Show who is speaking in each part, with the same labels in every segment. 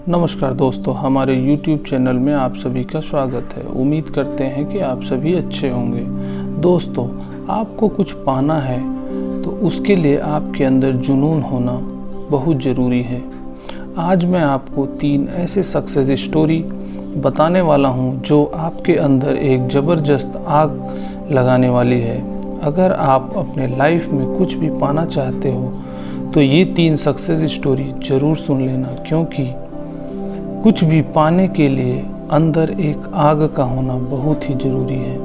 Speaker 1: नमस्कार दोस्तों, हमारे YouTube चैनल में आप सभी का स्वागत है। उम्मीद करते हैं कि आप सभी अच्छे होंगे। दोस्तों, आपको कुछ पाना है तो उसके लिए आपके अंदर जुनून होना बहुत ज़रूरी है। आज मैं आपको 3 ऐसे सक्सेस स्टोरी बताने वाला हूं जो आपके अंदर एक ज़बरदस्त आग लगाने वाली है। अगर आप अपने लाइफ में कुछ भी पाना चाहते हो तो ये 3 सक्सेस स्टोरी ज़रूर सुन लेना, क्योंकि कुछ भी पाने के लिए अंदर एक आग का होना बहुत ही ज़रूरी है।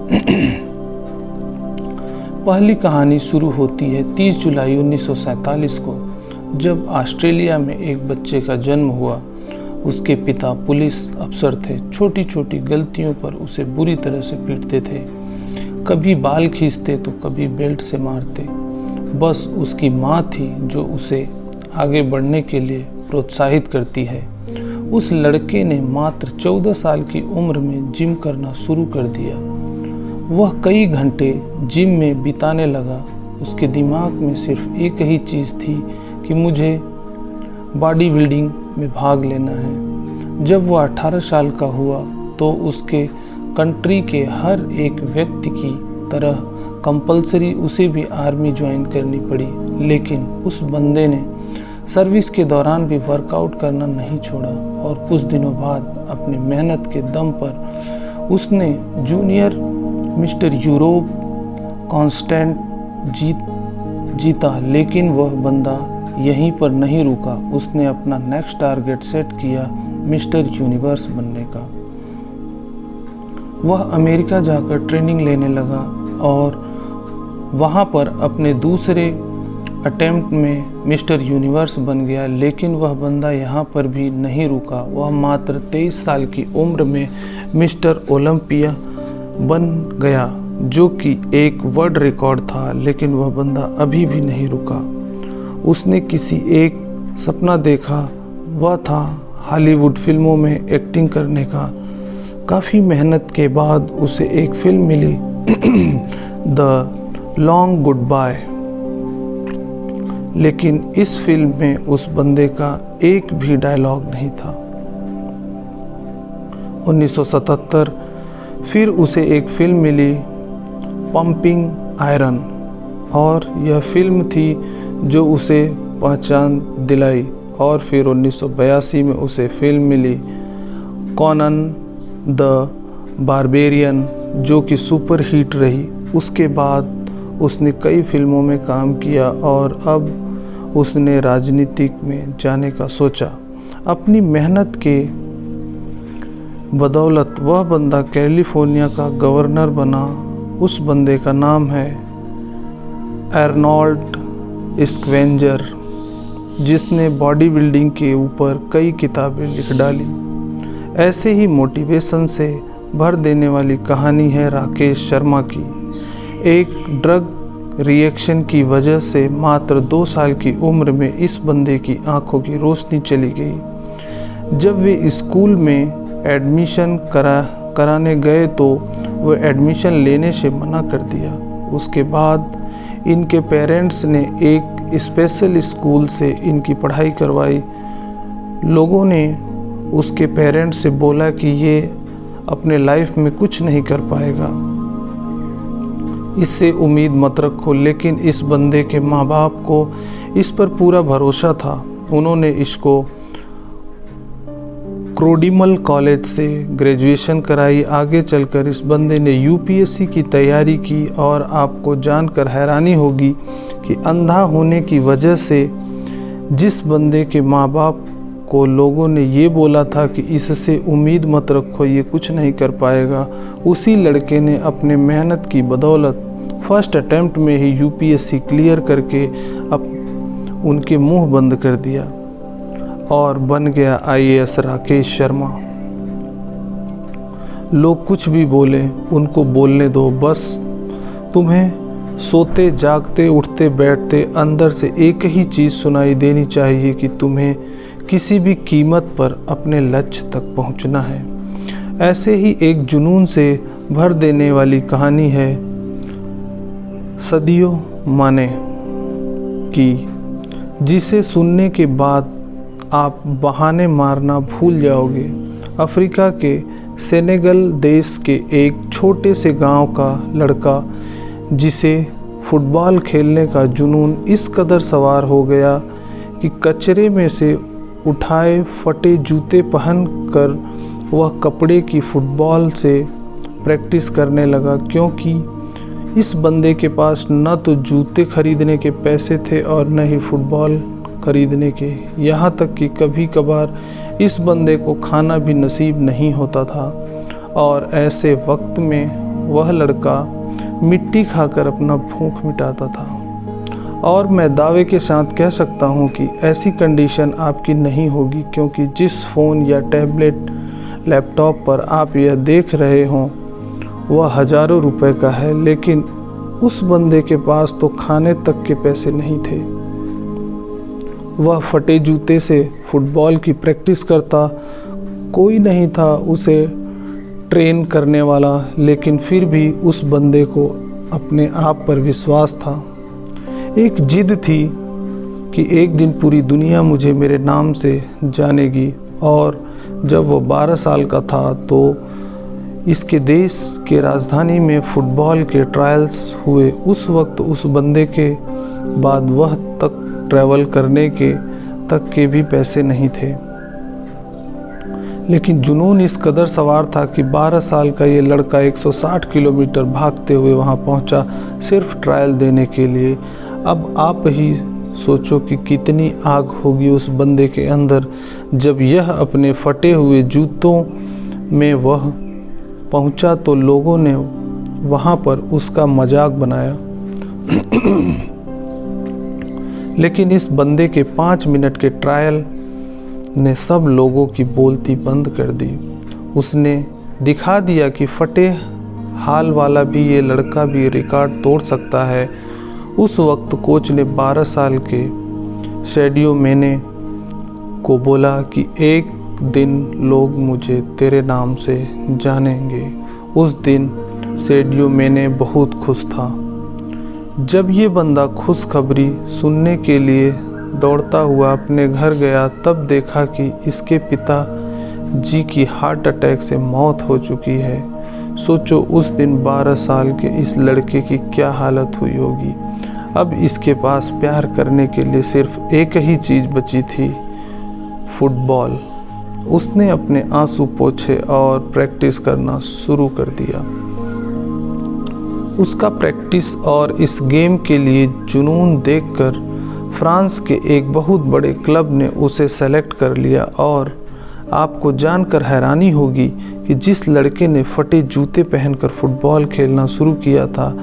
Speaker 1: पहली कहानी शुरू होती है 30 जुलाई 1947 को, जब ऑस्ट्रेलिया में एक बच्चे का जन्म हुआ। उसके पिता पुलिस अफसर थे। छोटी छोटी गलतियों पर उसे बुरी तरह से पीटते थे। कभी बाल खींचते तो कभी बेल्ट से मारते। बस उसकी माँ थी जो उसे आगे बढ़ने के लिए प्रोत्साहित करती है। उस लड़के ने मात्र 14 साल की उम्र में जिम करना शुरू कर दिया। वह कई घंटे जिम में बिताने लगा। उसके दिमाग में सिर्फ एक ही चीज़ थी कि मुझे बॉडी बिल्डिंग में भाग लेना है। जब वह 18 साल का हुआ तो उसके कंट्री के हर एक व्यक्ति की तरह कंपलसरी उसे भी आर्मी ज्वाइन करनी पड़ी, लेकिन उस बंदे ने सर्विस के दौरान भी वर्कआउट करना नहीं छोड़ा और कुछ दिनों बाद अपनी मेहनत के दम पर उसने जूनियर मिस्टर यूरोप कांस्टेंट जीता। लेकिन वह बंदा यहीं पर नहीं रुका। उसने अपना नेक्स्ट टारगेट सेट किया मिस्टर यूनिवर्स बनने का। वह अमेरिका जाकर ट्रेनिंग लेने लगा और वहाँ पर अपने दूसरे अटेम्प्ट में मिस्टर यूनिवर्स बन गया। लेकिन वह बंदा यहाँ पर भी नहीं रुका। वह मात्र 23 साल की उम्र में मिस्टर ओलंपिया बन गया, जो कि एक वर्ल्ड रिकॉर्ड था। लेकिन वह बंदा अभी भी नहीं रुका। उसने किसी एक सपना देखा, वह था हॉलीवुड फिल्मों में एक्टिंग करने का। काफ़ी मेहनत के बाद उसे एक फिल्म मिली द लॉन्ग गुड बाय। लेकिन इस फिल्म में उस बंदे का एक भी डायलॉग नहीं था। 1977 फिर उसे एक फिल्म मिली पंपिंग आयरन, और यह फिल्म थी जो उसे पहचान दिलाई। और फिर 1982 में उसे फिल्म मिली कॉनन द बारबेरियन, जो कि सुपर हिट रही। उसके बाद उसने कई फिल्मों में काम किया और अब उसने राजनीति में जाने का सोचा। अपनी मेहनत के बदौलत वह बंदा कैलिफोर्निया का गवर्नर बना। उस बंदे का नाम है आर्नोल्ड स्क्वेंजर, जिसने बॉडी बिल्डिंग के ऊपर कई किताबें लिख डाली। ऐसे ही मोटिवेशन से भर देने वाली कहानी है राकेश शर्मा की। एक ड्रग रिएक्शन की वजह से मात्र 2 साल की उम्र में इस बंदे की आंखों की रोशनी चली गई। जब वे स्कूल में एडमिशन कराने गए तो वह एडमिशन लेने से मना कर दिया। उसके बाद इनके पेरेंट्स ने एक स्पेशल स्कूल से इनकी पढ़ाई करवाई। लोगों ने उसके पेरेंट्स से बोला कि ये अपने लाइफ में कुछ नहीं कर पाएगा, इससे उम्मीद मत रखो। लेकिन इस बंदे के माँ बाप को इस पर पूरा भरोसा था। उन्होंने इसको क्रोडिमल कॉलेज से ग्रेजुएशन कराई। आगे चलकर इस बंदे ने यूपीएससी की तैयारी की, और आपको जानकर हैरानी होगी कि अंधा होने की वजह से जिस बंदे के माँ बाप को लोगों ने ये बोला था कि इससे उम्मीद मत रखो, ये कुछ नहीं कर पाएगा, उसी लड़के ने अपने मेहनत की बदौलत फर्स्ट अटेम्प्ट में ही यूपीएससी क्लियर करके अब उनके मुंह बंद कर दिया और बन गया आईएएस राकेश शर्मा। लोग कुछ भी बोले, उनको बोलने दो। बस तुम्हें सोते जागते उठते बैठते अंदर से एक ही चीज़ सुनाई देनी चाहिए कि तुम्हें किसी भी कीमत पर अपने लक्ष्य तक पहुंचना है। ऐसे ही एक जुनून से भर देने वाली कहानी है सदियो माने की, जिसे सुनने के बाद आप बहाने मारना भूल जाओगे। अफ्रीका के सेनेगल देश के एक छोटे से गांव का लड़का जिसे फुटबॉल खेलने का जुनून इस कदर सवार हो गया कि कचरे में से उठाए फटे जूते पहनकर वह कपड़े की फुटबॉल से प्रैक्टिस करने लगा, क्योंकि इस बंदे के पास न तो जूते खरीदने के पैसे थे और न ही फुटबॉल खरीदने के। यहाँ तक कि कभी कभार इस बंदे को खाना भी नसीब नहीं होता था और ऐसे वक्त में वह लड़का मिट्टी खाकर अपना भूख मिटाता था। और मैं दावे के साथ कह सकता हूँ कि ऐसी कंडीशन आपकी नहीं होगी, क्योंकि जिस फ़ोन या टैबलेट लैपटॉप पर आप यह देख रहे हों वह हज़ारों रुपए का है, लेकिन उस बंदे के पास तो खाने तक के पैसे नहीं थे। वह फटे जूते से फुटबॉल की प्रैक्टिस करता, कोई नहीं था उसे ट्रेन करने वाला, लेकिन फिर भी उस बंदे को अपने आप पर विश्वास था। एक जिद थी कि एक दिन पूरी दुनिया मुझे मेरे नाम से जानेगी। और जब वो 12 साल का था तो इसके देश के राजधानी में फुटबॉल के ट्रायल्स हुए। उस वक्त उस बंदे के बाद वह तक ट्रैवल करने के तक के भी पैसे नहीं थे, लेकिन जुनून इस कदर सवार था कि 12 साल का ये लड़का 160 किलोमीटर भागते हुए वहाँ पहुँचा सिर्फ ट्रायल देने के लिए। अब आप ही सोचो कि कितनी आग होगी उस बंदे के अंदर जब यह अपने फटे हुए जूतों में वह पहुँचा तो लोगों ने वहाँ पर उसका मजाक बनाया। लेकिन इस बंदे के 5 मिनट के ट्रायल ने सब लोगों की बोलती बंद कर दी। उसने दिखा दिया कि फटे हाल वाला भी ये लड़का भी रिकॉर्ड तोड़ सकता है। उस वक्त कोच ने 12 साल के सैडियो मैने को बोला कि एक दिन लोग मुझे तेरे नाम से जानेंगे। उस दिन सैडियो मैने बहुत खुश था। जब ये बंदा खुशखबरी सुनने के लिए दौड़ता हुआ अपने घर गया, तब देखा कि इसके पिता जी की हार्ट अटैक से मौत हो चुकी है। सोचो उस दिन 12 साल के इस लड़के की क्या हालत हुई होगी। अब इसके पास प्यार करने के लिए सिर्फ एक ही चीज़ बची थी, फुटबॉल। उसने अपने आंसू पोंछे और प्रैक्टिस करना शुरू कर दिया। उसका प्रैक्टिस और इस गेम के लिए जुनून देखकर फ्रांस के एक बहुत बड़े क्लब ने उसे सेलेक्ट कर लिया। और आपको जानकर हैरानी होगी कि जिस लड़के ने फटे जूते पहनकर फुटबॉल खेलना शुरू किया था,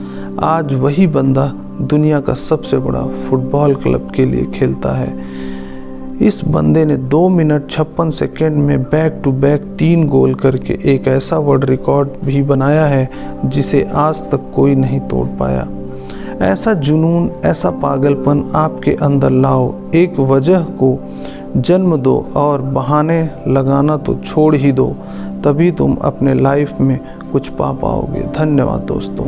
Speaker 1: आज वही बंदा दुनिया का सबसे बड़ा फुटबॉल क्लब के लिए खेलता है। इस बंदे ने 2 मिनट 56 सेकेंड में बैक टू बैक 3 गोल करके एक ऐसा वर्ल्ड रिकॉर्ड भी बनाया है जिसे आज तक कोई नहीं तोड़ पाया। ऐसा जुनून, ऐसा पागलपन आपके अंदर लाओ, एक वजह को जन्म दो और बहाने लगाना तो छोड़ ही दो, तभी तुम अपने लाइफ में कुछ पा पाओगे। धन्यवाद दोस्तों।